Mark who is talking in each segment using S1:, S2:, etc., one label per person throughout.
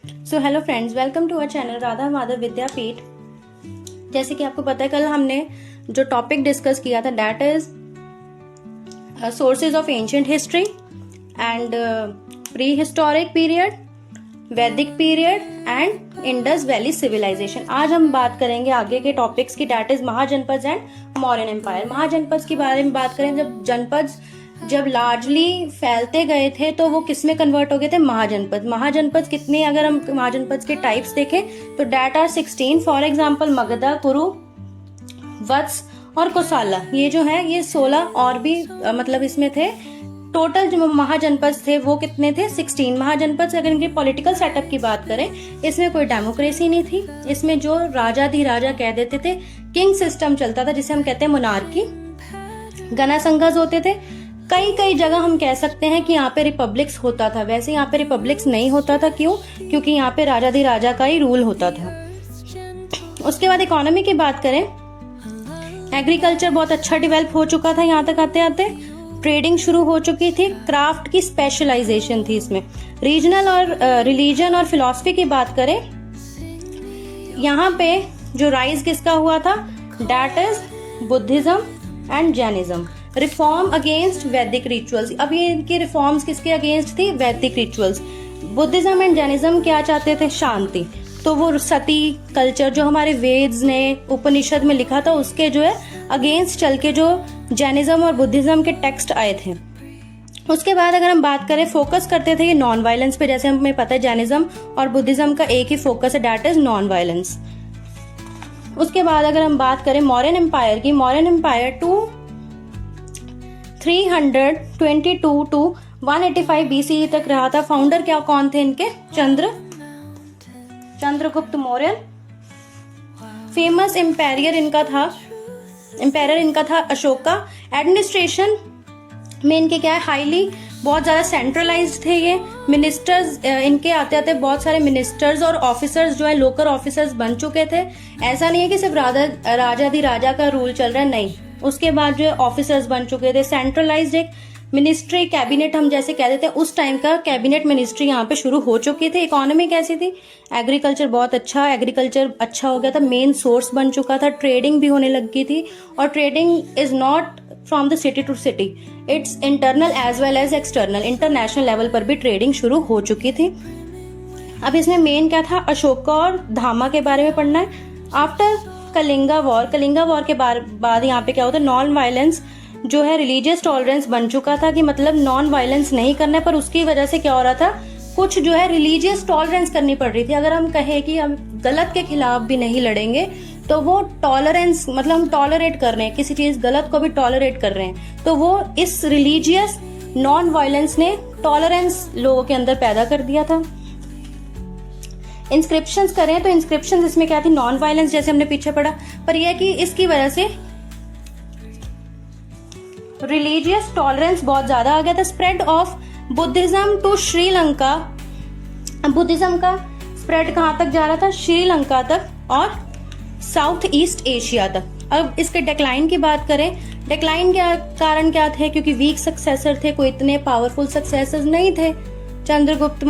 S1: So hello friends, welcome to our channel Radha Madhav Vidyapeeth. जैसे कि आपको पता है, कल हमने जो टॉपिक डिस्कस किया था that is sources of ancient history and pre historic period, Vedic period and Indus valley civilisation. आज हम बात करेंगे आगे के टॉपिक्स की, that is Mahajanapada and Mauryan empire. Mahajanapada के बारे में बात करें, जब जनपद जब लार्जली फैलते गए थे तो वो किस में कन्वर्ट हो गए थे? महाजनपद। महाजनपद कितने, अगर हम महाजनपद के टाइप्स देखें तो that are 16। For example Magadha, Kuru, Vatsa और कोसला, ये जो है ये 16 और भी मतलब इसमें थे। टोटल जो महाजनपद थे वो कितने थे? 16 महाजनपद। से अगर इनके पॉलिटिकल सेटअप की बात करें, इसमें कोई डेमोक्रेसी नहीं थी। इसमें जो राजा कह देते थे, किंग सिस्टम चलता था जिसे हम कहते हैं मोनार्की। गणा संघस होते थे। कई जगह हम कह सकते हैं कि यहाँ पे रिपब्लिक्स होता था। वैसे यहाँ पे रिपब्लिक्स नहीं होता था। क्यों? क्योंकि यहाँ पे राजा का ही रूल होता था। उसके बाद इकोनॉमी की बात करें, एग्रीकल्चर बहुत अच्छा डेवलप हो चुका था। यहाँ तक आते आते ट्रेडिंग शुरू हो चुकी थी। क्राफ्ट की स्पेशलाइजेशन थी इसमें। रीजनल और रिलीजन और फिलॉसफी की बात करें, यहाँ पे जो राइज किसका हुआ था? That is Buddhism and Jainism. Reform against वैदिक रिचुअल्स। अब ये इनकी रिफॉर्म्स किसके अगेंस्ट थी? वैदिक रिचुअल्स। बुद्धिज्म एंड जैनिज्म क्या चाहते थे? शांति। तो वो सती कल्चर जो हमारे वेद्स ने उपनिषद में लिखा था उसके जो है अगेंस्ट चल के जो जैनिज्म और बुद्धिज्म के टेक्स्ट आए थे। उसके बाद अगर हम बात करें, फोकस करते थे ये नॉन वायलेंस पे। जैसे हमें पता है जैनिज्म और बुद्धिज्म का एक ही फोकस है, दैट इज नॉन वायलेंस। उसके बाद अगर हम बात करें मौर्यन एम्पायर की, मौर्यन एम्पायर 322 टू 185 BCE तक रहा था। फाउंडर क्या कौन थे इनके? चंद्रगुप्त मौर्य। फेमस एम्पायर इनका था अशोका। एडमिनिस्ट्रेशन में इनके क्या है? हाईली बहुत ज्यादा सेंट्रलाइज्ड थे ये। मिनिस्टर्स इनके आते आते बहुत सारे मिनिस्टर्स और ऑफिसर्स जो है लोकल ऑफिसर्स बन चुके थे। ऐसा नहीं है कि सिर्फ राजा का रूल चल रहा है, नहीं। उसके बाद जो है ऑफिसर्स बन चुके थे। सेंट्रलाइज्ड एक मिनिस्ट्री, कैबिनेट हम जैसे कह देते हैं, उस टाइम का कैबिनेट मिनिस्ट्री यहाँ पे शुरू हो चुकी थी। इकोनॉमी कैसी थी? एग्रीकल्चर बहुत अच्छा, एग्रीकल्चर अच्छा हो गया था, मेन सोर्स बन चुका था। ट्रेडिंग भी होने लग गई थी, और trading is not from the city to city, it's internal as well as external. International level पर भी ट्रेडिंग शुरू हो चुकी थी। अब इसमें मेन क्या था? अशोका और धामा के बारे में पढ़ना है। आफ्टर कलिंगा वॉर के बाद यहाँ पे क्या होता है? नॉन वायलेंस जो है रिलीजियस टॉलरेंस बन चुका था, कि मतलब नॉन वायलेंस नहीं करना है। पर उसकी वजह से क्या हो रहा था? कुछ जो है रिलीजियस टॉलरेंस करनी पड़ रही थी। अगर हम कहें कि हम गलत के खिलाफ भी नहीं लड़ेंगे तो वो टॉलरेंस, मतलब हम टॉलरेट कर रहे हैं, किसी चीज गलत को भी टॉलरेट कर रहे हैं, तो वो इस रिलीजियस नॉन वायलेंस ने टॉलरेंस लोगों के अंदर पैदा कर दिया था। इंस्क्रिप्शंस करें तो इंस्क्रिप्शंस इसमें क्या थी? नॉन वायलेंस, जैसे हमने पीछे पढ़ा। पर यह कि इसकी वजह से रिलीजियस टॉलरेंस बहुत ज्यादा आ गया था। Spread of Buddhism to Sri Lanka. Buddhism का स्प्रेड कहां तक जा रहा था? श्रीलंका तक और साउथ ईस्ट एशिया तक। अब इसके डिक्लाइन की बात करें, डिक्लाइन के कारण क्या थे? क्योंकि वीक सक्सेसर थे, कोई इतने पावरफुल सक्सेसर नहीं थे चंद्रगुप्त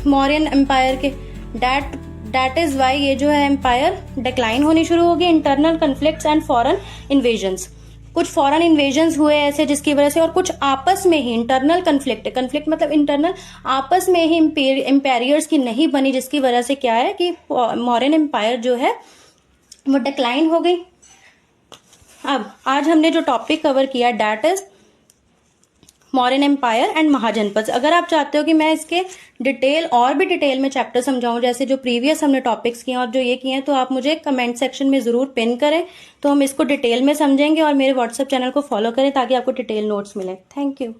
S1: मौर्यन एम्पायर के। दैट इज वाई ये जो है एम्पायर डिक्लाइन होनी शुरू हो गई। Internal conflicts and foreign invasions. कुछ फॉरेन इन्वेजन्स हुए ऐसे जिसकी वजह से, और कुछ आपस में ही इंटरनल कन्फ्लिक्ट मतलब इंटरनल आपस में ही एम्पायर्स की नहीं बनी, जिसकी वजह से क्या है कि मौर्यन एम्पायर जो है वो डिक्लाइन हो गई। अब आज हमने जो टॉपिक कवर किया that is Mauryan empire and Mahajanapada. अगर आप चाहते हो कि मैं इसके और भी डिटेल में चैप्टर समझाऊं, जैसे जो प्रीवियस हमने टॉपिक्स किए और जो ये किए हैं, तो आप मुझे कमेंट सेक्शन में जरूर पिन करें, तो हम इसको डिटेल में समझेंगे। और मेरे व्हाट्सएप चैनल को फॉलो करें ताकि आपको डिटेल नोट्स मिले। Thank you.